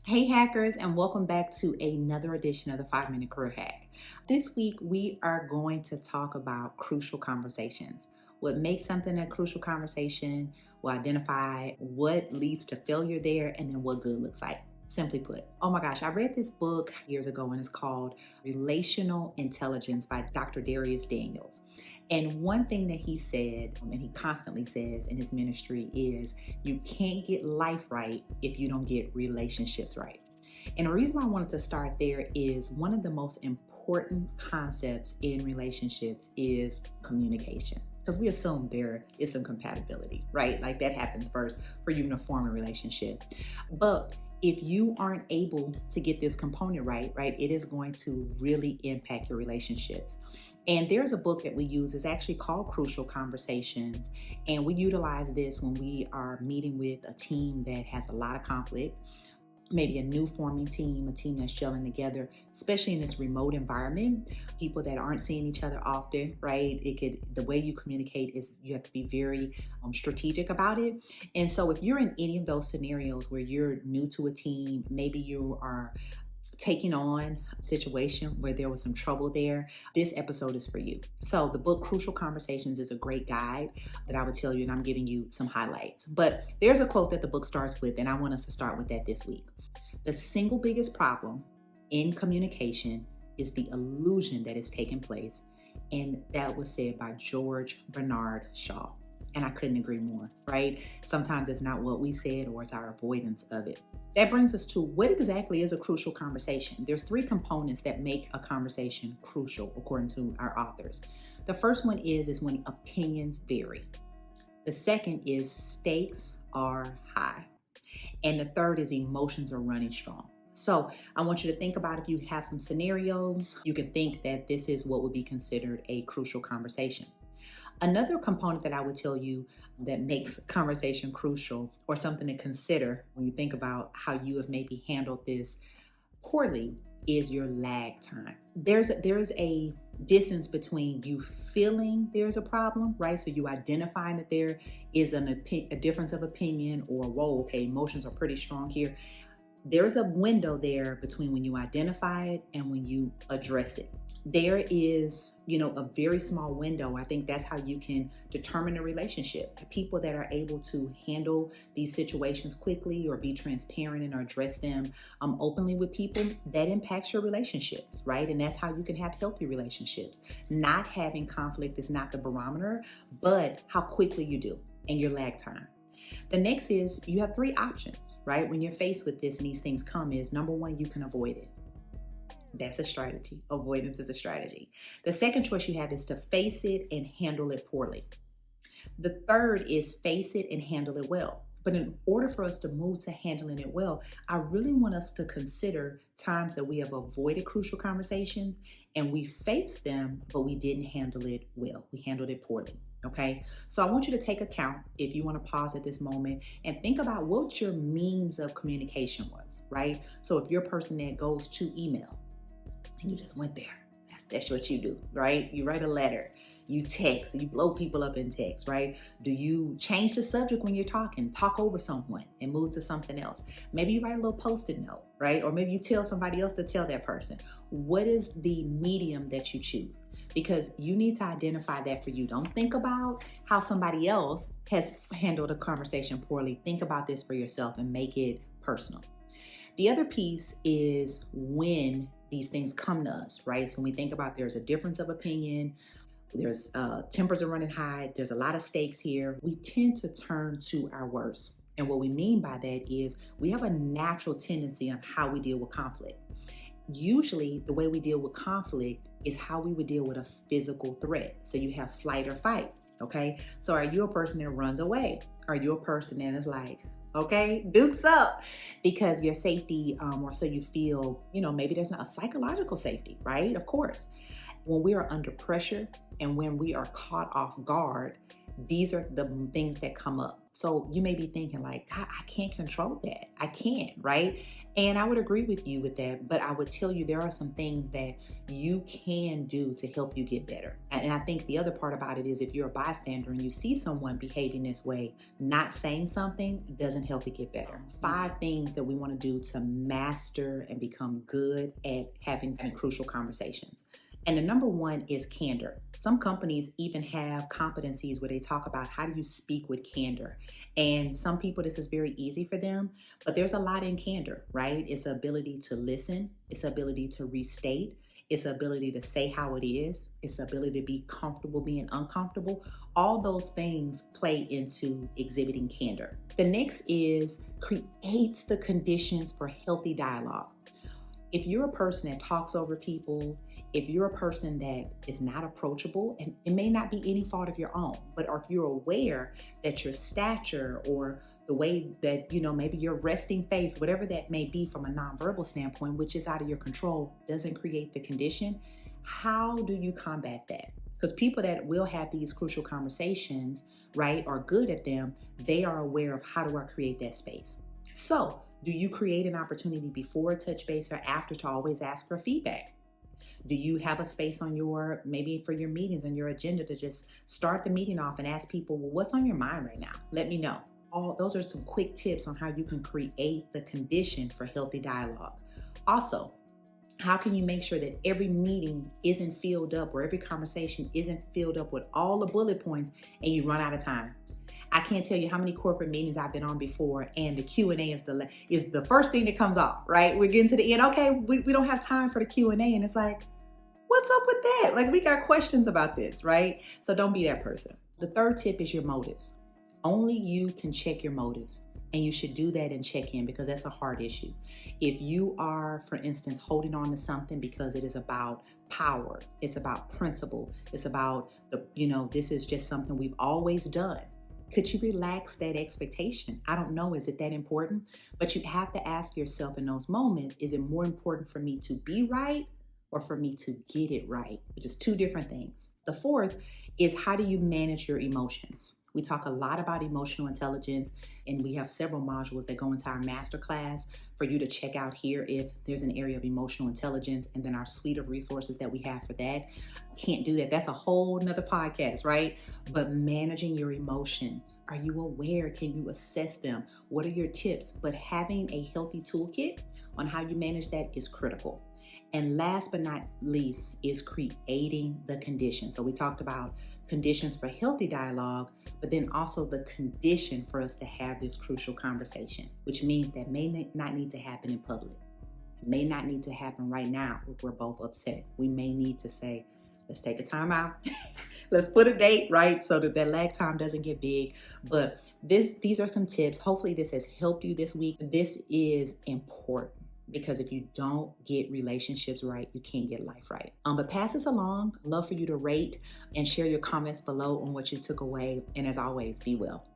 Hey hackers, and welcome back to another edition of the 5 Minute Career Hack. This week we are going to talk about crucial conversations. What makes something a crucial conversation, we'll identify what leads to failure there, and then what good looks like. Simply put, oh my gosh, I read this book years ago and it's called Relational Intelligence by Dr. Darius Daniels. And one thing that he said, and he constantly says in his ministry, is you can't get life right if you don't get relationships right. And the reason why I wanted to start there is one of the most important concepts in relationships is communication. Because we assume there is some compatibility, right? Like that happens first for you to form a relationship. But if you aren't able to get this component right, it is going to really impact your relationships. And there's a book that we use, it's actually called Crucial Conversations. And we utilize this when we are meeting with a team that has a lot of conflict, maybe a new forming team, a team that's gelling together, especially in this remote environment, people that aren't seeing each other often, right? The way you communicate is you have to be very strategic about it. And so if you're in any of those scenarios where you're new to a team, maybe you are taking on a situation where there was some trouble there, this episode is for you. So the book Crucial Conversations is a great guide that I would tell you, and I'm giving you some highlights. But there's a quote that the book starts with, and I want us to start with that this week. The single biggest problem in communication is the illusion that is taking place. And that was said by George Bernard Shaw. And I couldn't agree more, right? Sometimes it's not what we said or it's our avoidance of it. That brings us to what exactly is a crucial conversation. There's 3 components that make a conversation crucial, according to our authors. The first one is when opinions vary. The second is stakes are high. And the third is emotions are running strong. So I want you to think about, if you have some scenarios, you can think that this is what would be considered a crucial conversation. Another component that I would tell you that makes conversation crucial, or something to consider when you think about how you have maybe handled this poorly, is your lag time. There's a distance between you feeling there's a problem, right? So you identifying that there is a difference of opinion, or whoa, okay, emotions are pretty strong here. There's a window there between when you identify it and when you address it. There is, a very small window. I think that's how you can determine a relationship. People that are able to handle these situations quickly, or be transparent and address them openly with people, that impacts your relationships, right? And that's how you can have healthy relationships. Not having conflict is not the barometer, but how quickly you do and your lag time. The next is you have 3 options, right? When you're faced with this and these things come, is number 1, you can avoid it. That's a strategy. Avoidance is a strategy. The second choice you have is to face it and handle it poorly. The third is face it and handle it well. But in order for us to move to handling it well, I really want us to consider times that we have avoided crucial conversations and we faced them, but we didn't handle it well. We handled it poorly. Okay, so I want you to take account, if you want to pause at this moment and think about what your means of communication was, right? So if you're a person that goes to email and you just went there, that's what you do, right? You write a letter, you text, you blow people up in text, right? Do you change the subject when you're talking, talk over someone and move to something else? Maybe you write a little post-it note, right? Or maybe you tell somebody else to tell that person. What is the medium that you choose? Because you need to identify that for you. Don't think about how somebody else has handled a conversation poorly. Think about this for yourself and make it personal. The other piece is when these things come to us, right? So when we think about, there's a difference of opinion, there's tempers are running high, there's a lot of stakes here, we tend to turn to our worst. And what we mean by that is we have a natural tendency on how we deal with conflict. Usually the way we deal with conflict is how we would deal with a physical threat. So you have flight or fight, okay? So are you a person that runs away? Are you a person that is like, okay, dukes up, because your safety, or so you feel, maybe there's not a psychological safety, right? Of course. When we are under pressure and when we are caught off guard, these are the things that come up. So you may be thinking like, I can't control that. I can't, right? And I would agree with you with that, but I would tell you there are some things that you can do to help you get better. And I think the other part about it is if you're a bystander and you see someone behaving this way, not saying something doesn't help it get better. 5 things that we want to do to master and become good at having crucial conversations. And the number 1 is candor. Some companies even have competencies where they talk about how do you speak with candor. And some people, this is very easy for them, but there's a lot in candor, right? It's the ability to listen. It's the ability to restate. It's the ability to say how it is. It's the ability to be comfortable being uncomfortable. All those things play into exhibiting candor. The next is creates the conditions for healthy dialogue. If you're a person that talks over people, if you're a person that is not approachable, and it may not be any fault of your own, but if you're aware that your stature or the way that, maybe your resting face, whatever that may be from a nonverbal standpoint, which is out of your control, doesn't create the condition, how do you combat that? Because people that will have these crucial conversations, right, are good at them. They are aware of how do I create that space. So do you create an opportunity before a touch base or after to always ask for feedback? Do you have a space on maybe for your meetings on your agenda to just start the meeting off and ask people, well, what's on your mind right now? Let me know. Those are some quick tips on how you can create the condition for healthy dialogue. Also, how can you make sure that every meeting isn't filled up or every conversation isn't filled up with all the bullet points and you run out of time? I can't tell you how many corporate meetings I've been on before, and the Q&A is the first thing that comes off, right? We're getting to the end. Okay, we don't have time for the Q&A, and it's like, what's up with that? Like, we got questions about this, right? So don't be that person. The 3rd tip is your motives. Only you can check your motives, and you should do that and check in because that's a hard issue. If you are, for instance, holding on to something because it is about power, it's about principle, it's about this is just something we've always done. Could you relax that expectation? I don't know. Is it that important? But you have to ask yourself in those moments, is it more important for me to be right or for me to get it right? Which is 2 different things. The 4th is how do you manage your emotions? We talk a lot about emotional intelligence, and we have several modules that go into our masterclass for you to check out here if there's an area of emotional intelligence, and then our suite of resources that we have for that. Can't do that. That's a whole nother podcast, right? But managing your emotions. Are you aware? Can you assess them? What are your tips? But having a healthy toolkit on how you manage that is critical. And last but not least is creating the conditions. So we talked about conditions for healthy dialogue, but then also the condition for us to have this crucial conversation, which means that may not need to happen in public. It may not need to happen right now if we're both upset. We may need to say, let's take a time out. Let's put a date, right? So that lag time doesn't get big. But these are some tips. Hopefully this has helped you this week. This is important, because if you don't get relationships right, you can't get life right. But pass this along. Love for you to rate and share your comments below on what you took away. And as always, be well.